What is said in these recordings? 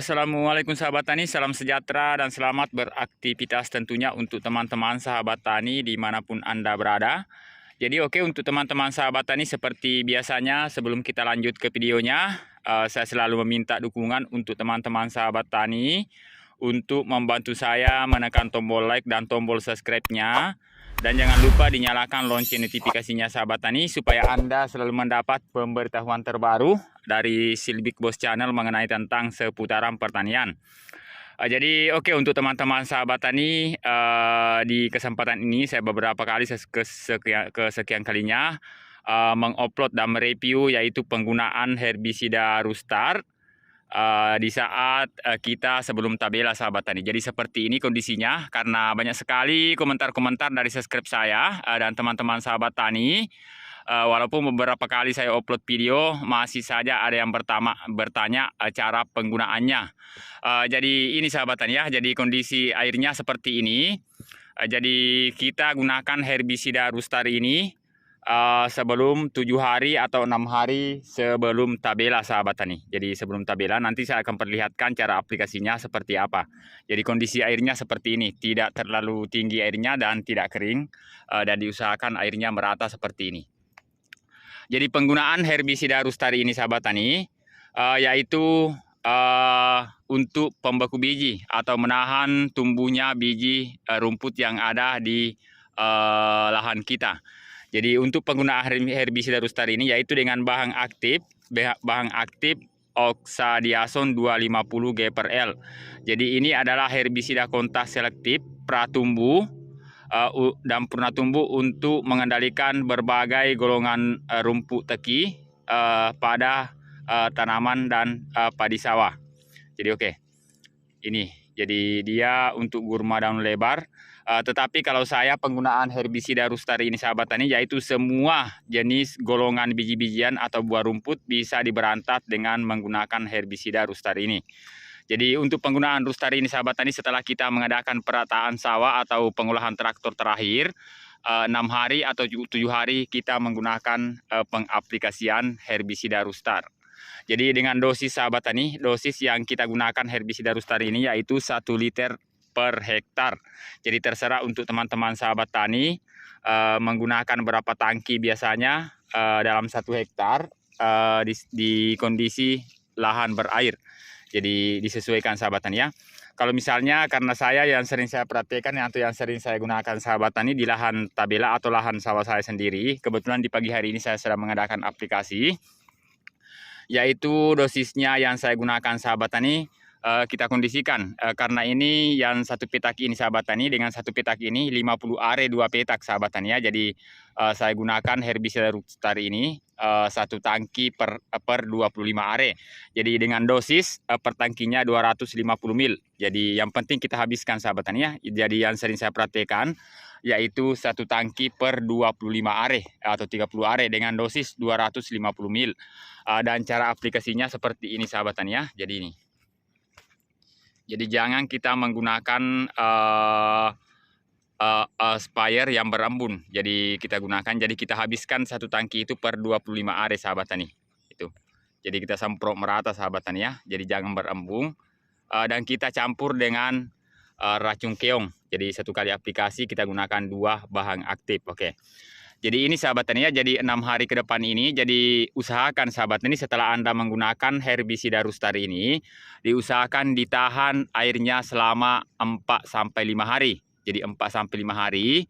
Assalamualaikum sahabat tani, salam sejahtera dan selamat beraktivitas tentunya untuk teman-teman sahabat tani dimanapun Anda berada. Jadi untuk teman-teman sahabat tani seperti biasanya sebelum kita lanjut ke videonya, saya selalu meminta dukungan untuk teman-teman sahabat tani untuk membantu saya menekan tombol like dan tombol subscribe-nya. Dan jangan lupa dinyalakan lonceng notifikasinya sahabat tani supaya Anda selalu mendapat pemberitahuan terbaru dari Silbik Bos Channel mengenai tentang seputaran pertanian. Jadi untuk teman-teman sahabat tani, di kesempatan ini saya beberapa kali kesekian kalinya mengupload dan mereview yaitu penggunaan herbisida Rustar di saat kita sebelum tabela sahabat tani. Jadi seperti ini kondisinya karena banyak sekali komentar-komentar dari subscribe saya dan teman-teman sahabat tani. Walaupun beberapa kali saya upload video masih saja ada yang bertanya cara penggunaannya. Jadi ini sahabat tani ya. Jadi kondisi airnya seperti ini. Jadi kita gunakan herbisida Rustar ini sebelum 7 hari atau 6 hari sebelum tabela sahabat tani. Jadi sebelum tabela nanti saya akan perlihatkan cara aplikasinya seperti apa. Jadi kondisi airnya seperti ini, tidak terlalu tinggi airnya dan tidak kering, dan diusahakan airnya merata seperti ini. Jadi penggunaan herbisida Rustar ini sahabat tani yaitu untuk pembeku biji atau menahan tumbuhnya biji rumput yang ada di lahan kita. Jadi untuk penggunaan herbisida Rustar ini yaitu dengan bahan aktif oxadiazon 250 G/L. Jadi ini adalah herbisida kontak selektif pratumbuh dan purnatumbuh untuk mengendalikan berbagai golongan rumput teki pada tanaman dan padi sawah. Jadi ini. Jadi dia untuk gurma daun lebar. Tetapi kalau saya penggunaan herbisida Rustar ini sahabat tani yaitu semua jenis golongan biji-bijian atau buah rumput bisa diberantas dengan menggunakan herbisida Rustar ini. Jadi untuk penggunaan Rustar ini sahabat tani setelah kita mengadakan perataan sawah atau pengolahan traktor terakhir 6 hari atau 7 hari kita menggunakan pengaplikasian herbisida Rustar. Jadi dengan dosis sahabat tani, dosis yang kita gunakan herbisida Rustar ini yaitu 1 liter per hektar. Jadi terserah untuk teman-teman sahabat tani menggunakan berapa tangki biasanya dalam 1 hektar di kondisi lahan berair. Jadi disesuaikan sahabat tani ya. Kalau misalnya karena saya yang sering saya perhatikan atau yang sering saya gunakan sahabat tani di lahan tabela atau lahan sawah saya sendiri, kebetulan di pagi hari ini saya sedang mengadakan aplikasi yaitu dosisnya yang saya gunakan sahabat tani kita kondisikan karena ini yang 1 petak ini sahabat tani dengan 1 petak ini 50 are 2 petak sahabat tani ya. Jadi saya gunakan herbisida Rustar ini 1 tangki per 25 are. Jadi dengan dosis per tangkinya 250 ml. Jadi yang penting kita habiskan sahabat tani ya. Jadi yang sering saya perhatikan yaitu 1 tangki per 25 are atau 30 are dengan dosis 250 ml. Dan cara aplikasinya seperti ini sahabat tani ya. Jadi ini. Jadi jangan kita menggunakan sprayer yang berembun. Jadi kita gunakan, jadi kita habiskan 1 tangki itu per 25 are sahabat tani. Itu. Jadi kita semprot merata sahabat tani ya. Jadi jangan berembun. Dan kita campur dengan racun keong. Jadi 1 kali aplikasi kita gunakan 2 bahan aktif. Jadi ini sahabat tani ya, jadi 6 hari ke depan ini, jadi usahakan sahabat tani setelah Anda menggunakan herbisida Rustar ini, diusahakan ditahan airnya selama 4-5 hari. Jadi 4-5 hari,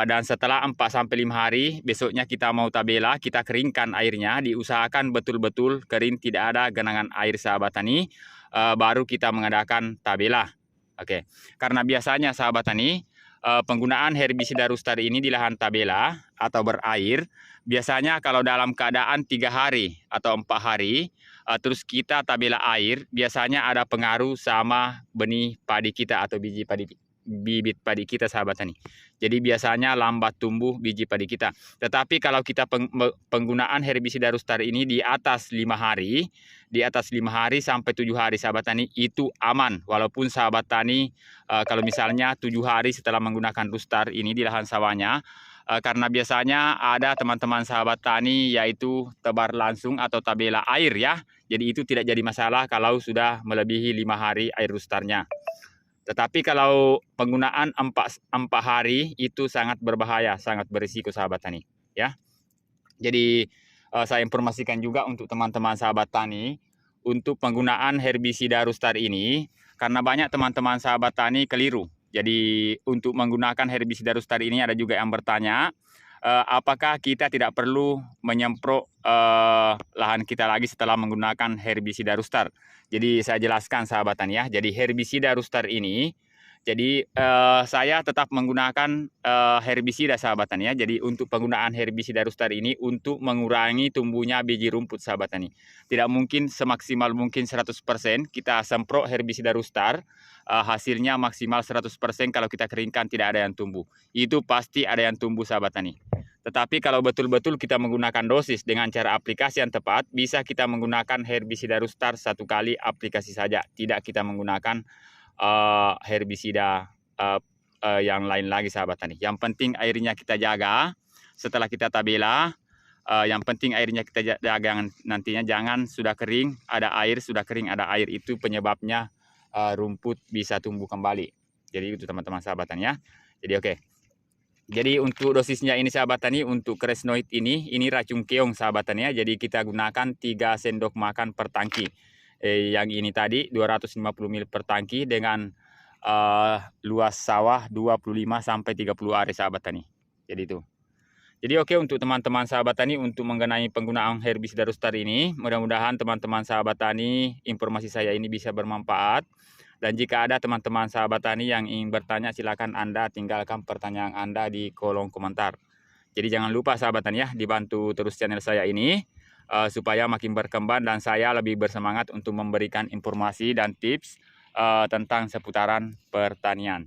dan setelah 4-5 hari, besoknya kita mau tabela, kita keringkan airnya, diusahakan betul-betul kering, tidak ada genangan air sahabat tani, baru kita mengadakan tabela. Karena biasanya sahabat tani, penggunaan herbisida Rustar ini di lahan tabela atau berair biasanya kalau dalam keadaan 3 hari atau 4 hari terus kita tabela air biasanya ada pengaruh sama benih padi kita atau bibit padi kita sahabat tani. Jadi biasanya lambat tumbuh biji padi kita. Tetapi kalau kita penggunaan herbisida Rustar ini di atas 5 hari, sampai 7 hari sahabat tani itu aman. Walaupun sahabat tani kalau misalnya 7 hari setelah menggunakan Rustar ini di lahan sawahnya karena biasanya ada teman-teman sahabat tani yaitu tebar langsung atau tabela air ya. Jadi itu tidak jadi masalah kalau sudah melebihi 5 hari air rustarnya. Tetapi kalau penggunaan 4 hari itu sangat berbahaya, sangat berisiko sahabat tani ya. Jadi saya informasikan juga untuk teman-teman sahabat tani untuk penggunaan herbisida Rustar ini, karena banyak teman-teman sahabat tani keliru. Jadi untuk menggunakan herbisida Rustar ini ada juga yang bertanya, apakah kita tidak perlu menyemprot lahan kita lagi setelah menggunakan herbisida Rustar? Jadi saya jelaskan sahabat tani ya. Jadi herbisida Rustar ini, jadi saya tetap menggunakan herbisida sahabat tani ya. Jadi untuk penggunaan herbisida Rustar ini untuk mengurangi tumbuhnya biji rumput sahabat tani. Tidak mungkin semaksimal mungkin 100% kita semprot herbisida Rustar, hasilnya maksimal 100% kalau kita keringkan tidak ada yang tumbuh. Itu pasti ada yang tumbuh sahabat tani. Tetapi kalau betul-betul kita menggunakan dosis dengan cara aplikasi yang tepat, bisa kita menggunakan herbisida Rustar 1 kali aplikasi saja. Tidak kita menggunakan herbisida yang lain lagi sahabat tani. Yang penting airnya kita jaga setelah kita tabela. Yang penting airnya kita jaga, nantinya jangan sudah kering ada air, sudah kering ada air, itu penyebabnya rumput bisa tumbuh kembali. Jadi itu teman-teman sahabat tani ya. Jadi oke. Jadi untuk dosisnya ini sahabat tani, untuk Crestnoid ini racun keong sahabat tani ya. Jadi kita gunakan 3 sendok makan per tangki. Yang ini tadi 250 ml per tangki dengan luas sawah 25 sampai 30 are sahabat tani. Jadi itu. Jadi oke, untuk teman-teman sahabat tani untuk mengenai penggunaan herbisida Rustar ini, mudah-mudahan teman-teman sahabat tani informasi saya ini bisa bermanfaat. Dan jika ada teman-teman sahabat tani yang ingin bertanya, silakan Anda tinggalkan pertanyaan Anda di kolom komentar. Jadi jangan lupa sahabat tani ya, dibantu terus channel saya ini supaya makin berkembang dan saya lebih bersemangat untuk memberikan informasi dan tips tentang seputaran pertanian.